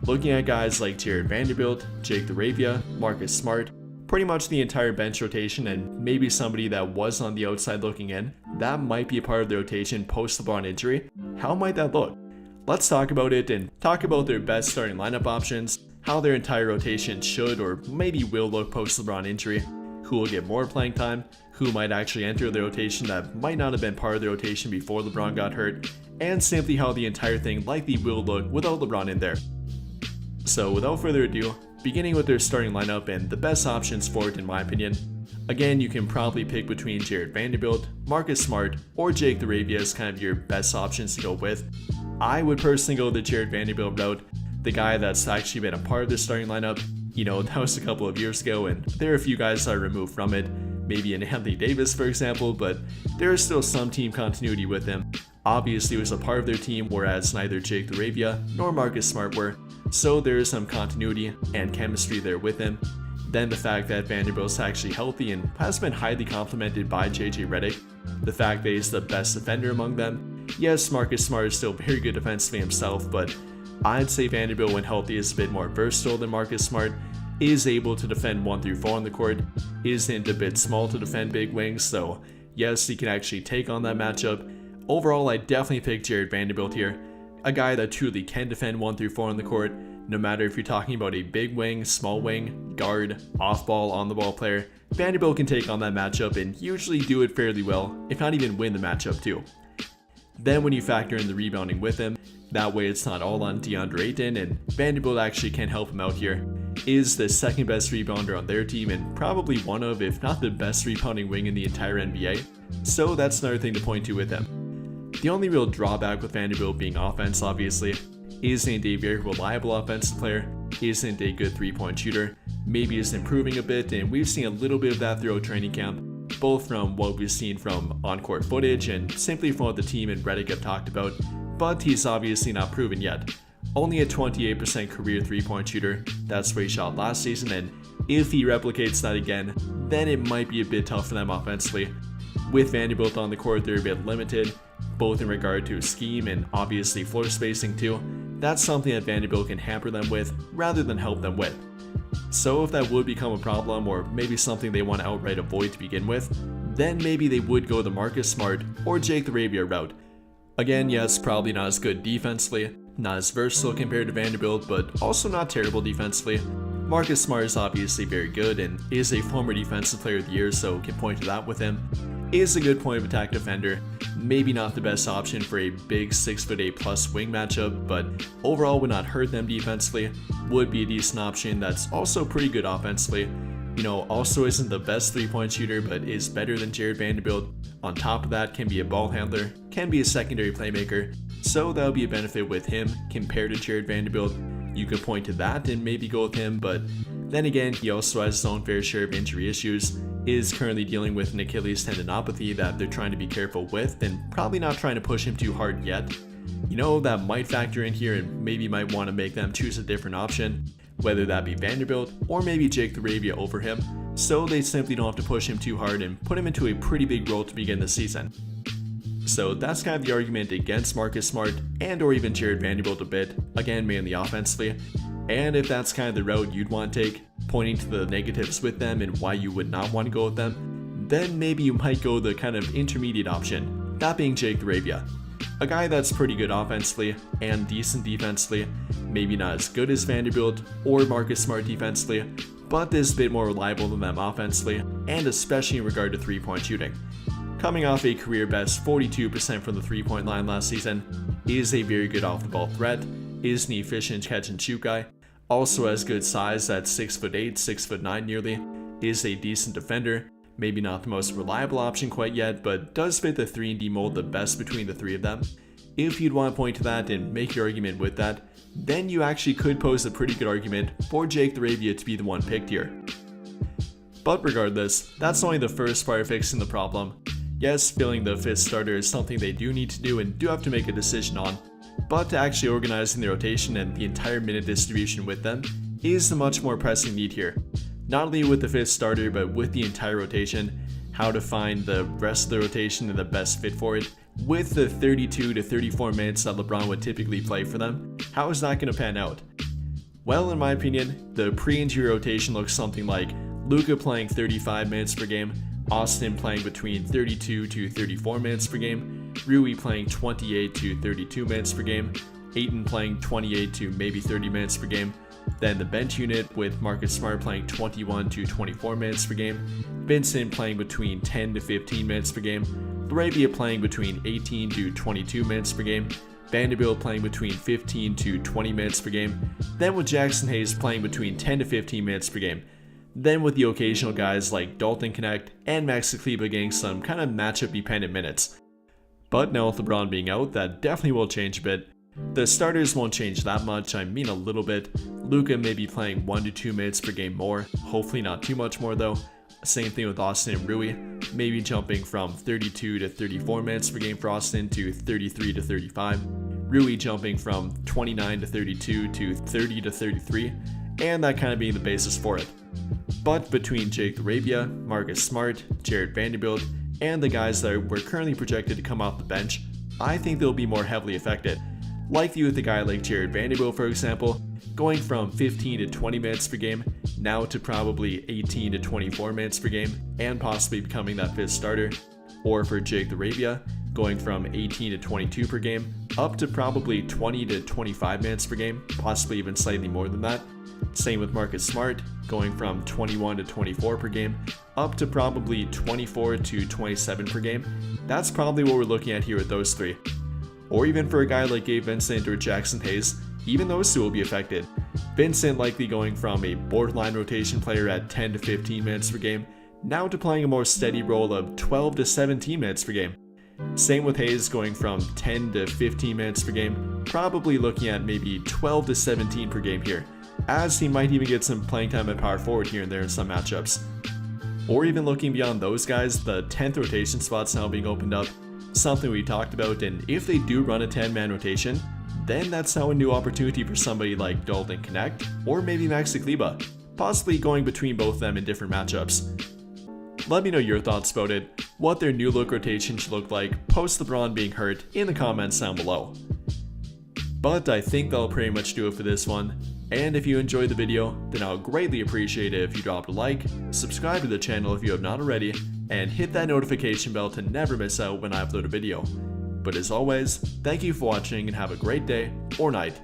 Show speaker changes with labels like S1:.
S1: Looking at guys like Jared Vanderbilt, Jake LaRavia, Marcus Smart, pretty much the entire bench rotation, and maybe somebody that was on the outside looking in, that might be a part of the rotation post LeBron injury. How might that look? Let's talk about it and talk about their best starting lineup options, how their entire rotation should or maybe will look post LeBron injury, who will get more playing time, who might actually enter the rotation that might not have been part of the rotation before LeBron got hurt, and simply how the entire thing likely will look without LeBron in there. So without further ado, beginning with their starting lineup and the best options for it in my opinion. Again, you can probably pick between Jared Vanderbilt, Marcus Smart, or Jake LaRavia as kind of your best options to go with. I would personally go the Jared Vanderbilt route, the guy that's actually been a part of the starting lineup. You know, that was a couple of years ago and there are a few guys that are removed from it, maybe an Anthony Davis for example, but there is still some team continuity with him. Obviously he was a part of their team, whereas neither Jake LaRavia nor Marcus Smart were, so there is some continuity and chemistry there with him. Then the fact that Vanderbilt's actually healthy and has been highly complimented by JJ Redick, the fact that he's the best defender among them. Yes, Marcus Smart is still very good defensively himself, but I'd say Vanderbilt when healthy is a bit more versatile than Marcus Smart, is able to defend 1 through 4 on the court, isn't a bit small to defend big wings, so yes, he can actually take on that matchup. Overall, I definitely pick Jared Vanderbilt here, a guy that truly can defend 1 through 4 on the court, no matter if you're talking about a big wing, small wing, guard, off ball, on the ball player. Vanderbilt can take on that matchup and usually do it fairly well, if not even win the matchup too. Then when you factor in the rebounding with him, that way it's not all on DeAndre Ayton, and Vanderbilt actually can help him out here. Is the second best rebounder on their team and probably one of, if not the best rebounding wing in the entire NBA, so that's another thing to point to with him. The only real drawback with Vanderbilt being offense obviously, isn't a very reliable offensive player, isn't a good 3-point shooter, maybe is improving a bit, and we've seen a little bit of that throughout training camp, both from what we've seen from on-court footage and simply from what the team and Redick have talked about, but he's obviously not proven yet. Only a 28% career 3-point shooter, that's where he shot last season, and if he replicates that again, then it might be a bit tough for them offensively. With Vanderbilt on the court, they're a bit limited, both in regard to scheme and obviously floor spacing too. That's something that Vanderbilt can hamper them with rather than help them with. So if that would become a problem, or maybe something they want to outright avoid to begin with, then maybe they would go the Marcus Smart or Jake LaRavia route. Again, yes, probably not as good defensively, not as versatile compared to Vanderbilt, but also not terrible defensively. Marcus Smart is obviously very good and is a former defensive player of the year, so can point to that with him. Is a good point of attack defender, maybe not the best option for a big 6'8" plus wing matchup, but overall would not hurt them defensively, would be a decent option that's also pretty good offensively. You know, also isn't the best 3-point shooter, but is better than Jared Vanderbilt. On top of that, can be a ball handler, can be a secondary playmaker, so that'll be a benefit with him compared to Jared Vanderbilt. You could point to that and maybe go with him, but then again, he also has his own fair share of injury issues, is currently dealing with an Achilles tendinopathy that they're trying to be careful with and probably not trying to push him too hard yet. You know, that might factor in here and maybe might want to make them choose a different option, whether that be Vanderbilt or maybe Jake LaRavia over him, so they simply don't have to push him too hard and put him into a pretty big role to begin the season. So that's kind of the argument against Marcus Smart and or even Jared Vanderbilt a bit, again mainly offensively. And if that's kind of the route you'd want to take, pointing to the negatives with them and why you would not want to go with them, then maybe you might go the kind of intermediate option, that being Jake LaRavia. A guy that's pretty good offensively and decent defensively, maybe not as good as Vanderbilt or Marcus Smart defensively, but is a bit more reliable than them offensively, and especially in regard to 3-point shooting. Coming off a career best 42% from the 3-point line last season, is a very good off the ball threat, is an efficient catch and shoot guy, also has good size at 6'8", 6'9" nearly, is a decent defender, maybe not the most reliable option quite yet, but does fit the 3-and-D mold the best between the three of them. If you'd want to point to that and make your argument with that, then you actually could pose a pretty good argument for Jake LaRavia to be the one picked here. But regardless, that's only the first part of fixing the problem. Yes, filling the 5th starter is something they do need to do and do have to make a decision on, but actually organizing the rotation and the entire minute distribution with them is the much more pressing need here. Not only with the 5th starter, but with the entire rotation, how to find the rest of the rotation and the best fit for it. With the 32 to 34 minutes that LeBron would typically play for them, how is that going to pan out? Well, in my opinion, the pre-injury rotation looks something like Luka playing 35 minutes per game, Austin playing between 32 to 34 minutes per game, Rui playing 28 to 32 minutes per game, Ayton playing 28 to maybe 30 minutes per game, then the bench unit with Marcus Smart playing 21 to 24 minutes per game, Vincent playing between 10 to 15 minutes per game, LaRavia playing between 18 to 22 minutes per game, Vanderbilt playing between 15 to 20 minutes per game, then with Jackson Hayes playing between 10 to 15 minutes per game. Then with the occasional guys like Dalton Knecht and Maxi Kleber getting some kind of matchup dependent minutes. But now with LeBron being out, that definitely will change a bit. The starters won't change that much, I mean a little bit. Luka may be playing 1 to 2 minutes per game more, hopefully not too much more though. Same thing with Austin and Rui, maybe jumping from 32 to 34 minutes per game for Austin to 33 to 35. Rui jumping from 29 to 32 to 30 to 33, and that kind of being the basis for it. But between Jake LaRavia, Marcus Smart, Jared Vanderbilt, and the guys that were currently projected to come off the bench, I think they'll be more heavily affected. Likely with a guy like Jared Vanderbilt, for example, going from 15 to 20 minutes per game, now to probably 18 to 24 minutes per game, and possibly becoming that fifth starter. Or for Jake LaRavia, going from 18 to 22 per game, up to probably 20 to 25 minutes per game, possibly even slightly more than that. Same with Marcus Smart, going from 21 to 24 per game, up to probably 24 to 27 per game. That's probably what we're looking at here with those three. Or even for a guy like Gabe Vincent or Jackson Hayes, even those two will be affected. Vincent likely going from a borderline rotation player at 10 to 15 minutes per game, now to playing a more steady role of 12 to 17 minutes per game. Same with Hayes going from 10 to 15 minutes per game, probably looking at maybe 12 to 17 per game here, as he might even get some playing time at power forward here and there in some matchups. Or even looking beyond those guys, the 10th rotation spot's now being opened up, something we talked about, and if they do run a 10-man rotation, then that's now a new opportunity for somebody like Dalton Knecht, or maybe Maxi Kleber, possibly going between both of them in different matchups. Let me know your thoughts about it, what their new look rotation should look like post LeBron being hurt in the comments down below. But I think that'll pretty much do it for this one, and if you enjoyed the video, then I'll greatly appreciate it if you dropped a like, subscribe to the channel if you have not already, and hit that notification bell to never miss out when I upload a video. But as always, thank you for watching and have a great day or night.